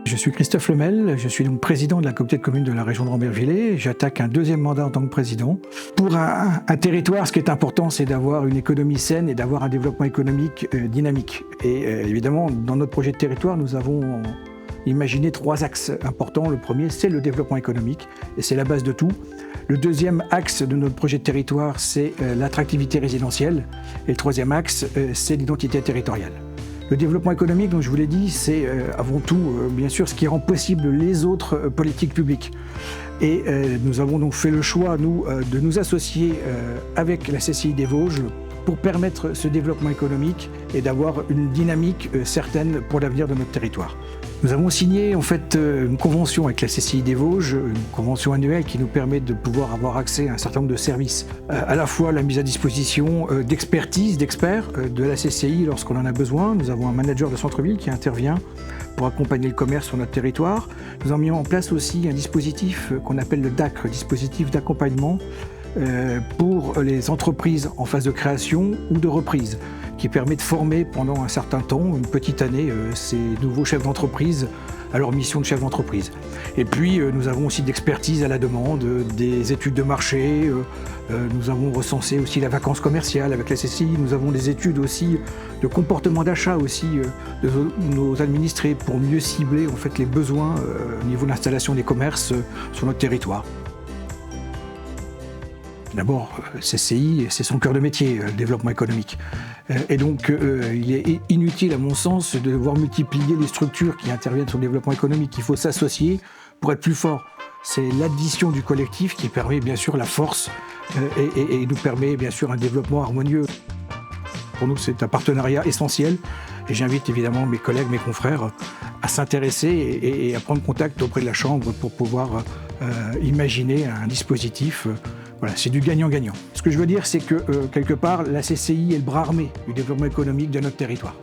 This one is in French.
Je suis Christophe Lemel, je suis donc président de la communauté de communes de la région de Rambert-Villers. J'attaque un deuxième mandat en tant que président. Pour un territoire, ce qui est important, c'est d'avoir une économie saine et d'avoir un développement économique dynamique. Et évidemment, dans notre projet de territoire, nous avons imaginé 3 axes importants. Le premier, c'est le développement économique, et c'est la base de tout. Le deuxième axe de notre projet de territoire, c'est l'attractivité résidentielle. Et le troisième axe, c'est l'identité territoriale. Le développement économique, donc je vous l'ai dit, c'est avant tout, bien sûr, ce qui rend possible les autres politiques publiques. Et nous avons donc fait le choix, nous, de nous associer avec la CCI des Vosges pour permettre ce développement économique et d'avoir une dynamique certaine pour l'avenir de notre territoire. Nous avons signé en fait une convention avec la CCI des Vosges, une convention annuelle qui nous permet de pouvoir avoir accès à un certain nombre de services, à la fois la mise à disposition d'expertise, d'experts de la CCI lorsqu'on en a besoin. Nous avons un manager de centre-ville qui intervient pour accompagner le commerce sur notre territoire. Nous avons mis en place aussi un dispositif qu'on appelle le DAC, le dispositif d'accompagnement pour les entreprises en phase de création ou de reprise, qui permet de former pendant un certain temps, une petite année, ces nouveaux chefs d'entreprise à leur mission de chef d'entreprise. Et puis nous avons aussi de l'expertise à la demande, des études de marché, nous avons recensé aussi la vacance commerciale avec la CCI, nous avons des études aussi de comportement d'achat aussi de nos administrés pour mieux cibler en fait les besoins au niveau de l'installation des commerces sur notre territoire. D'abord, CCI, c'est son cœur de métier, le développement économique. Et donc, il est inutile, à mon sens, de devoir multiplier les structures qui interviennent sur le développement économique. Il faut s'associer pour être plus fort. C'est l'addition du collectif qui permet, bien sûr, la force et nous permet, bien sûr, un développement harmonieux. Pour nous, c'est un partenariat essentiel. Et j'invite évidemment mes collègues, mes confrères à s'intéresser et à prendre contact auprès de la Chambre pour pouvoir imaginer un dispositif. Voilà, c'est du gagnant-gagnant. Ce que je veux dire, c'est que quelque part, la CCI est le bras armé du développement économique de notre territoire.